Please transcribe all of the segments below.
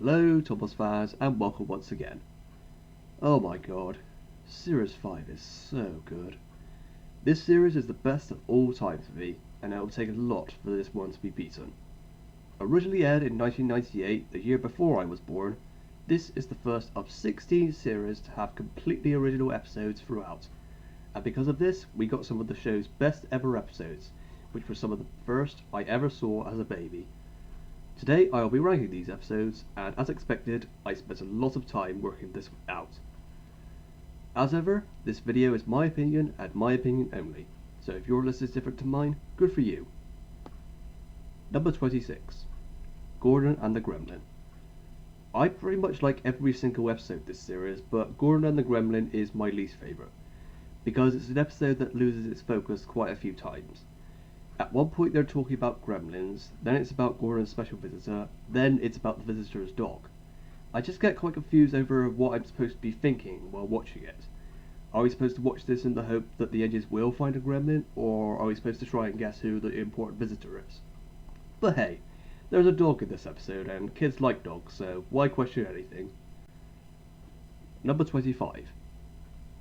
Hello Thomas fans and welcome once again. Oh my god, Series 5 is so good. This series is the best of all time for me, and it will take a lot for this one to be beaten. Originally aired in 1998, the year before I was born, this is the first of 16 series to have completely original episodes throughout, and because of this we got some of the show's best ever episodes, which were some of the first I ever saw as a baby. Today I will be ranking these episodes, and as expected, I spent a lot of time working this out. As ever, this video is my opinion and my opinion only, so if your list is different to mine, good for you. Number 26. Gordon and the Gremlin. I pretty much like every single episode this series, but Gordon and the Gremlin is my least favourite, because it's an episode that loses its focus quite a few times. At one point they're talking about gremlins, then it's about Gordon's special visitor, then it's about the visitor's dog. I just get quite confused over what I'm supposed to be thinking while watching it. Are we supposed to watch this in the hope that the edges will find a gremlin, or are we supposed to try and guess who the important visitor is? But hey, there's a dog in this episode and kids like dogs, so why question anything? Number 25.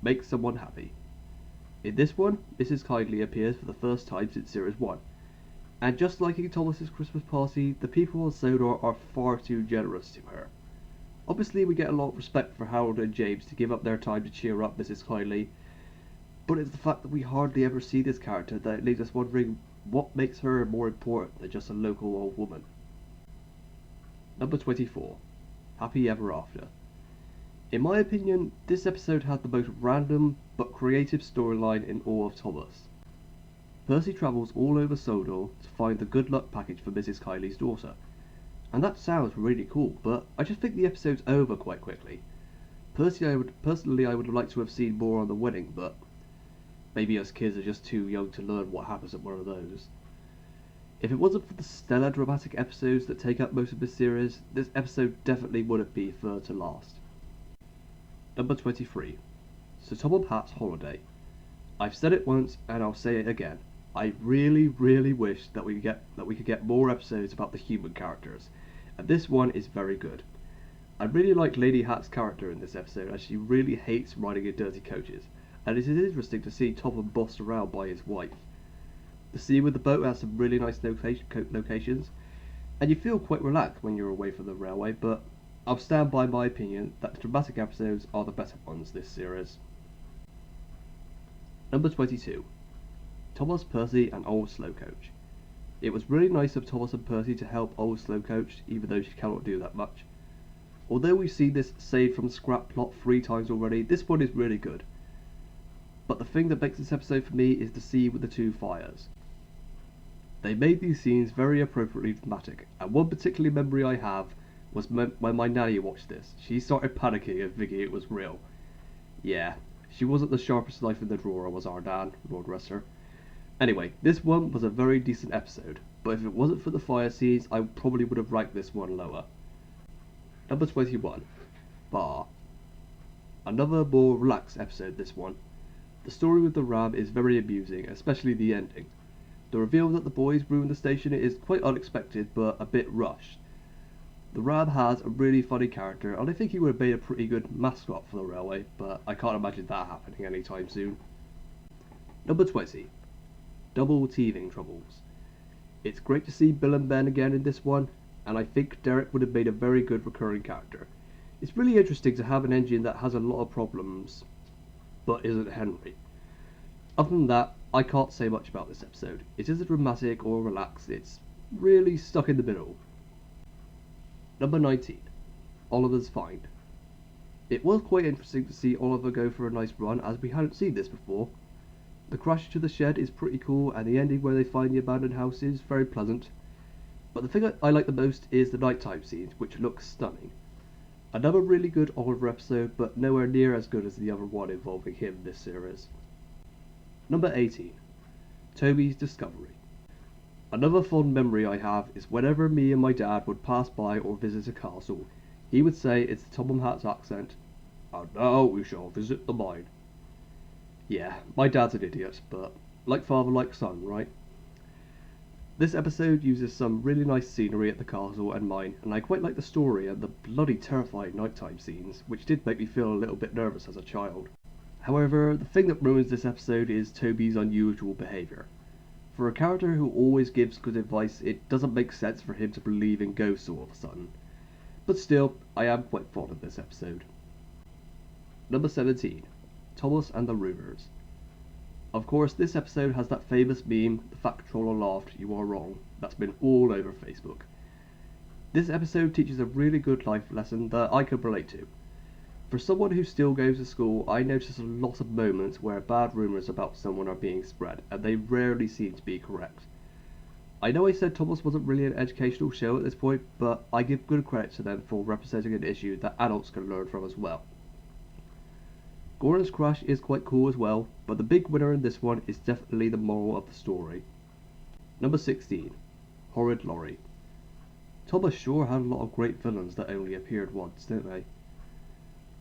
Make someone happy. In this one, Mrs. Kindly appears for the first time since Series 1, and just like in Thomas's Christmas party, the people on Sodor are far too generous to her. Obviously we get a lot of respect for Harold and James to give up their time to cheer up Mrs. Kindly, but it's the fact that we hardly ever see this character that leaves us wondering what makes her more important than just a local old woman. Number 24. Happy Ever After. In my opinion, this episode had the most random but creative storyline in all of Thomas. Percy travels all over Sodor to find the good luck package for Mrs. Kindly's daughter. And that sounds really cool, but I just think the episode's over quite quickly. Personally, I would like to have seen more on the wedding, but maybe us kids are just too young to learn what happens at one of those. If it wasn't for the stellar dramatic episodes that take up most of this series, this episode definitely wouldn't be third to last. Number 23. Sir Topham Hatt's Holiday. I've said it once and I'll say it again. I really wish that we could get more episodes about the human characters, and this one is very good. I really like Lady Hatt's character in this episode, as she really hates riding in dirty coaches, and it is interesting to see Topham bossed around by his wife. The scene with the boat has some really nice locations, and you feel quite relaxed when you're away from the railway, but I'll stand by my opinion that the dramatic episodes are the better ones this series. Number 22. Thomas, Percy and Old Slowcoach. It was really nice of Thomas and Percy to help Old Slowcoach, even though she cannot do that much. Although we've seen this saved from scrap plot 3 times already, this one is really good. But the thing that makes this episode for me is the scene with the 2 fires. They made these scenes very appropriately dramatic, and one particular memory I have was when my nanny watched this. She started panicking and thinking it was real. Yeah, she wasn't the sharpest knife in the drawer, was our Nan, Lord rest her. Anyway, this one was a very decent episode, but if it wasn't for the fire scenes, I probably would have ranked this one lower. Number 21. Bar. Another more relaxed episode, this one. The story with the ram is very amusing, especially the ending. The reveal that the boys ruined the station is quite unexpected, but a bit rushed. The ram has a really funny character, and I think he would have made a pretty good mascot for the railway, but I can't imagine that happening anytime soon. Number 20. Double Teething Troubles. It's great to see Bill and Ben again in this one, and I think Derek would have made a very good recurring character. It's really interesting to have an engine that has a lot of problems, but isn't Henry. Other than that, I can't say much about this episode. It isn't dramatic or relaxed, it's really stuck in the middle. Number 19. Oliver's Find. It was quite interesting to see Oliver go for a nice run, as we hadn't seen this before. The crash to the shed is pretty cool, and the ending where they find the abandoned house is very pleasant. But the thing I like the most is the nighttime scenes, which look stunning. Another really good Oliver episode, but nowhere near as good as the other one involving him this series. Number 18. Toby's Discovery. Another fond memory I have is whenever me and my dad would pass by or visit a castle, he would say it's the Topham Hatt's accent, "And now we shall visit the mine." Yeah, my dad's an idiot, but like father like son, right? This episode uses some really nice scenery at the castle and mine, and I quite like the story and the bloody terrifying nighttime scenes, which did make me feel a little bit nervous as a child. However, the thing that ruins this episode is Toby's unusual behaviour. For a character who always gives good advice, it doesn't make sense for him to believe in ghosts all of a sudden. But still, I am quite fond of this episode. Number 17. Thomas and the Rumours. Of course, this episode has that famous meme, "The Fat Controller laughed, you are wrong," that's been all over Facebook. This episode teaches a really good life lesson that I could relate to. For someone who still goes to school, I notice a lot of moments where bad rumours about someone are being spread, and they rarely seem to be correct. I know I said Thomas wasn't really an educational show at this point, but I give good credit to them for representing an issue that adults can learn from as well. Gordon's crash is quite cool as well, but the big winner in this one is definitely the moral of the story. Number 16. Horrid Lorry. Thomas sure had a lot of great villains that only appeared once, don't they?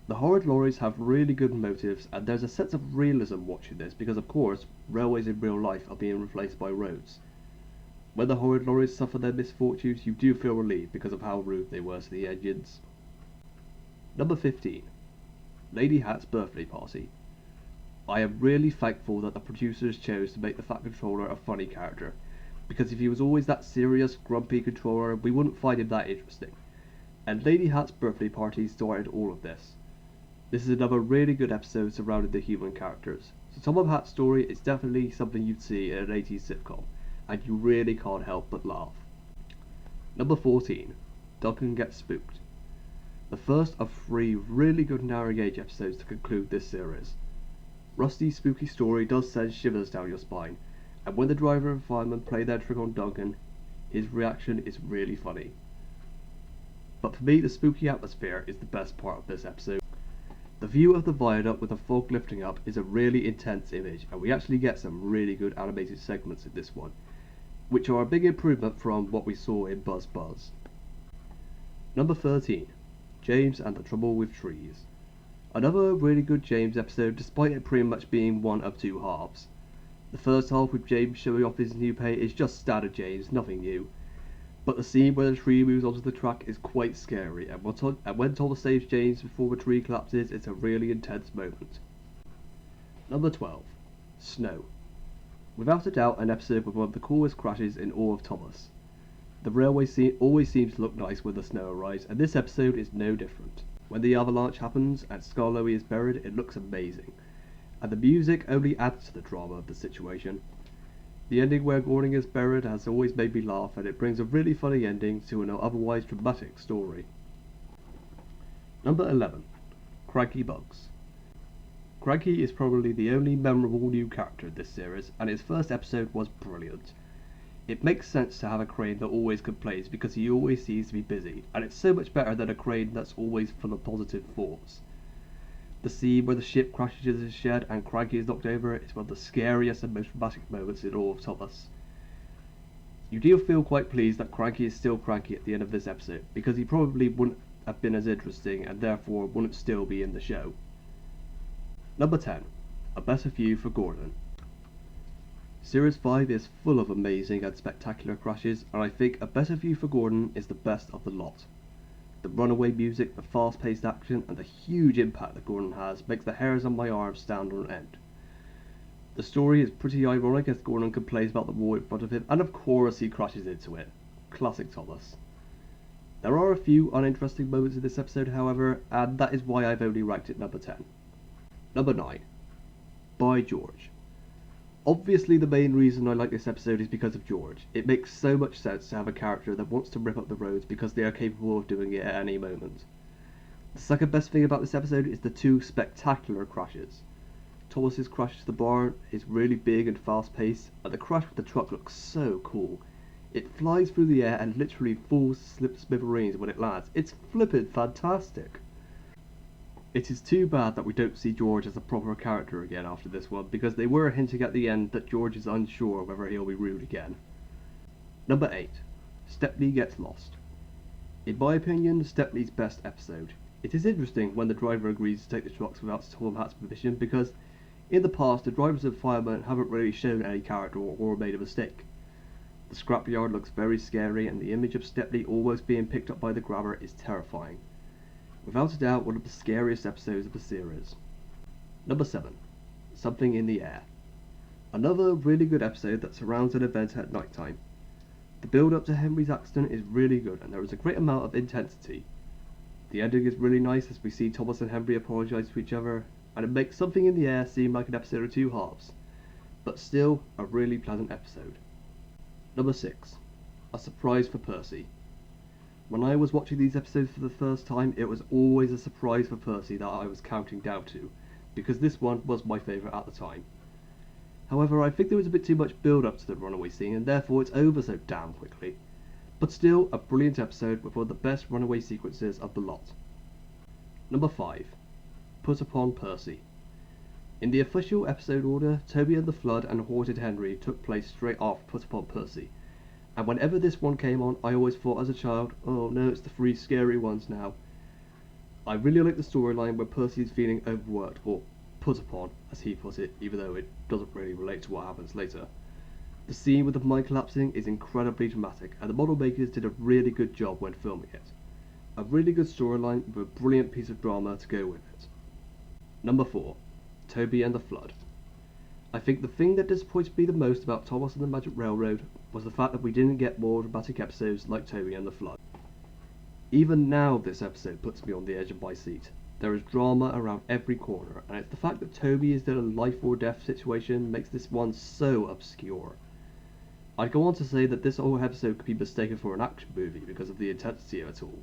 The Horrid Lorries have really good motives, and there's a sense of realism watching this because, of course, railways in real life are being replaced by roads. When the Horrid Lorries suffer their misfortunes, you do feel relieved because of how rude they were to the engines. Number 15. Lady Hatt's birthday party. I am really thankful that the producers chose to make the Fat Controller a funny character, because if he was always that serious, grumpy controller, we wouldn't find him that interesting. And Lady Hatt's birthday party started all of this. This is another really good episode surrounding the human characters. So Tom of Hatt's story is definitely something you'd see in an 80s sitcom, and you really can't help but laugh. Number 14. Duncan Gets Spooked. The first of 3 really good narrow gauge episodes to conclude this series. Rusty's spooky story does send shivers down your spine, and when the driver and fireman play their trick on Duncan, his reaction is really funny. But for me, the spooky atmosphere is the best part of this episode. The view of the viaduct with the fog lifting up is a really intense image, and we actually get some really good animated segments in this one, which are a big improvement from what we saw in Buzz Buzz. Number 13. James and the Trouble with Trees. Another really good James episode, despite it pretty much being one of 2 halves. The first half with James showing off his new paint is just standard James, nothing new. But the scene where the tree moves onto the track is quite scary, and when Thomas saves James before the tree collapses, it's a really intense moment. Number 12. Snow. Without a doubt, an episode with one of the coolest crashes in all of Thomas. The railway scene always seems to look nice when the snow arrives, and this episode is no different. When the avalanche happens and Skarloey is buried, it looks amazing, and the music only adds to the drama of the situation. The ending where Gordon is buried has always made me laugh, and it brings a really funny ending to an otherwise dramatic story. Number 11. Cranky Bugs. Cranky is probably the only memorable new character in this series, and his first episode was brilliant. It makes sense to have a crane that always complains because he always seems to be busy, and it's so much better than a crane that's always full of positive thoughts. The scene where the ship crashes into the shed and Cranky is knocked over is one of the scariest and most dramatic moments in all of Thomas. You do feel quite pleased that Cranky is still Cranky at the end of this episode, because he probably wouldn't have been as interesting and therefore wouldn't still be in the show. Number 10. A Better View for Gordon. Series 5 is full of amazing and spectacular crashes, and I think A Better View for Gordon is the best of the lot. The runaway music, the fast-paced action, and the huge impact that Gordon has makes the hairs on my arms stand on end. The story is pretty ironic as Gordon complains about the wall in front of him, and of course he crashes into it. Classic Thomas. There are a few uninteresting moments in this episode, however, and that is why I've only ranked it number 10. Number 9. By George. Obviously the main reason I like this episode is because of George. It makes so much sense to have a character that wants to rip up the roads because they are capable of doing it at any moment. The second best thing about this episode is the 2 spectacular crashes. Thomas's crash to the barn is really big and fast paced, and the crash with the truck looks so cool. It flies through the air and literally falls to smithereens when it lands. It's flippin' fantastic. It is too bad that we don't see George as a proper character again after this one, because they were hinting at the end that George is unsure whether he'll be rude again. Number 8. Stepney Gets Lost. In my opinion, Stepney's best episode. It is interesting when the driver agrees to take the trucks without Tom Hatt's permission, because in the past the drivers and firemen haven't really shown any character or made a mistake. The scrapyard looks very scary, and the image of Stepney almost being picked up by the grabber is terrifying. Without a doubt, one of the scariest episodes of the series. Number 7. Something in the Air. Another really good episode that surrounds an event at night time. The build up to Henry's accident is really good, and there is a great amount of intensity. The ending is really nice as we see Thomas and Henry apologise to each other, and it makes Something in the Air seem like an episode of two halves, but still a really pleasant episode. Number 6. A surprise for Percy. When I was watching these episodes for the first time, it was always a surprise for Percy that I was counting down to, because this one was my favourite at the time. However, I think there was a bit too much build up to the runaway scene, and therefore it's over so damn quickly. But still, a brilliant episode with one of the best runaway sequences of the lot. Number 5. Put Upon Percy. In the official episode order, Toby and the Flood and Horrid Henry took place straight after Put Upon Percy. And whenever this one came on, I always thought as a child, oh no, it's the 3 scary ones now. I really like the storyline where Percy is feeling overworked, or put upon, as he put it, even though it doesn't really relate to what happens later. The scene with the mine collapsing is incredibly dramatic, and the model makers did a really good job when filming it. A really good storyline with a brilliant piece of drama to go with it. Number 4. Toby and the Flood. I think the thing that disappointed me the most about Thomas and the Magic Railroad was the fact that we didn't get more dramatic episodes like Toby and the Flood. Even now this episode puts me on the edge of my seat. There is drama around every corner, and it's the fact that Toby is in a life or death situation makes this one so obscure. I'd go on to say that this whole episode could be mistaken for an action movie because of the intensity of it all.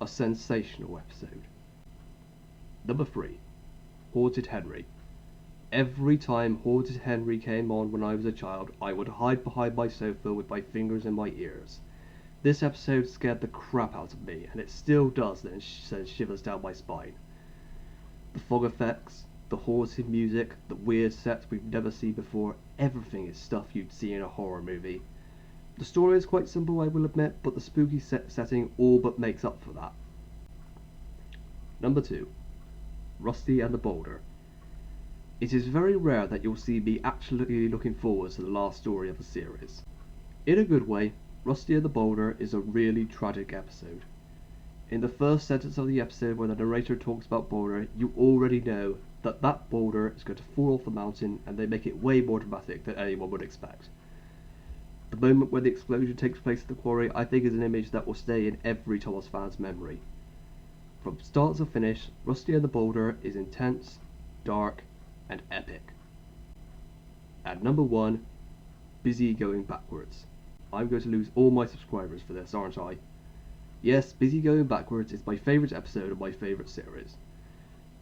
A sensational episode. Number 3. Horrid Henry. Every time Horrid Henry came on when I was a child, I would hide behind my sofa with my fingers in my ears. This episode scared the crap out of me, and it still does, and sends shivers down my spine. The fog effects, the haunting music, the weird sets we've never seen before, everything is stuff you'd see in a horror movie. The story is quite simple, I will admit, but the spooky setting all but makes up for that. Number 2. Rusty and the Boulder. It is very rare that you'll see me actually looking forward to the last story of a series. In a good way, Rusty and the Boulder is a really tragic episode. In the first sentence of the episode where the narrator talks about Boulder, you already know that that boulder is going to fall off the mountain, and they make it way more dramatic than anyone would expect. The moment where the explosion takes place at the quarry, I think is an image that will stay in every Thomas fan's memory. From start to finish, Rusty and the Boulder is intense, dark, and epic. At number 1, Busy Going Backwards. I'm going to lose all my subscribers for this, aren't I? Yes, Busy Going Backwards is my favourite episode of my favourite series.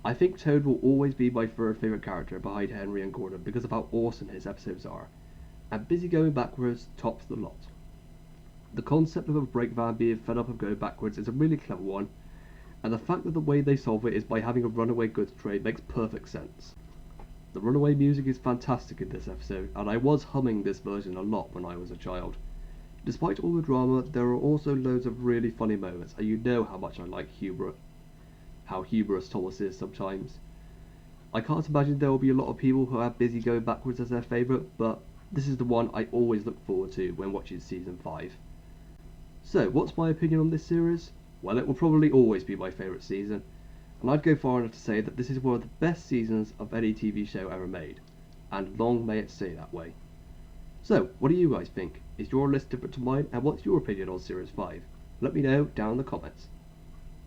I think Toad will always be my third favourite character behind Henry and Gordon because of how awesome his episodes are, and Busy Going Backwards tops the lot. The concept of a brake van being fed up of going backwards is a really clever one, and the fact that the way they solve it is by having a runaway goods train makes perfect sense. The runaway music is fantastic in this episode, and I was humming this version a lot when I was a child. Despite all the drama, there are also loads of really funny moments, and you know how much I like how humorous Thomas is sometimes. I can't imagine there will be a lot of people who have Busy Going Backwards as their favourite, but this is the one I always look forward to when watching season 5. So, what's my opinion on this series? Well, it will probably always be my favourite season, and I'd go far enough to say that this is one of the best seasons of any TV show ever made, and long may it stay that way. So, what do you guys think? Is your list different to mine, and what's your opinion on Series 5? Let me know down in the comments.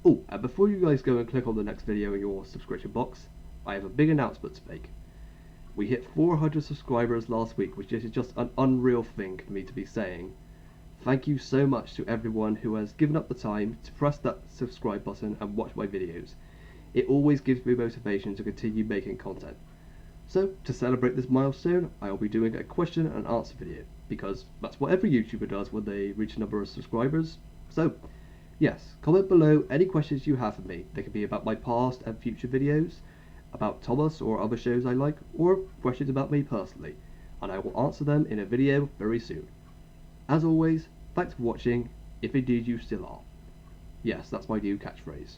Oh, and before you guys go and click on the next video in your subscription box, I have a big announcement to make. We hit 400 subscribers last week, which is just an unreal thing for me to be saying. Thank you so much to everyone who has given up the time to press that subscribe button and watch my videos. It always gives me motivation to continue making content. So, to celebrate this milestone, I will be doing a question and answer video, because that's what every YouTuber does when they reach a number of subscribers. So, yes, comment below any questions you have for me. They can be about my past and future videos, about Thomas or other shows I like, or questions about me personally, and I will answer them in a video very soon. As always, thanks for watching, if indeed you still are. Yes, that's my new catchphrase.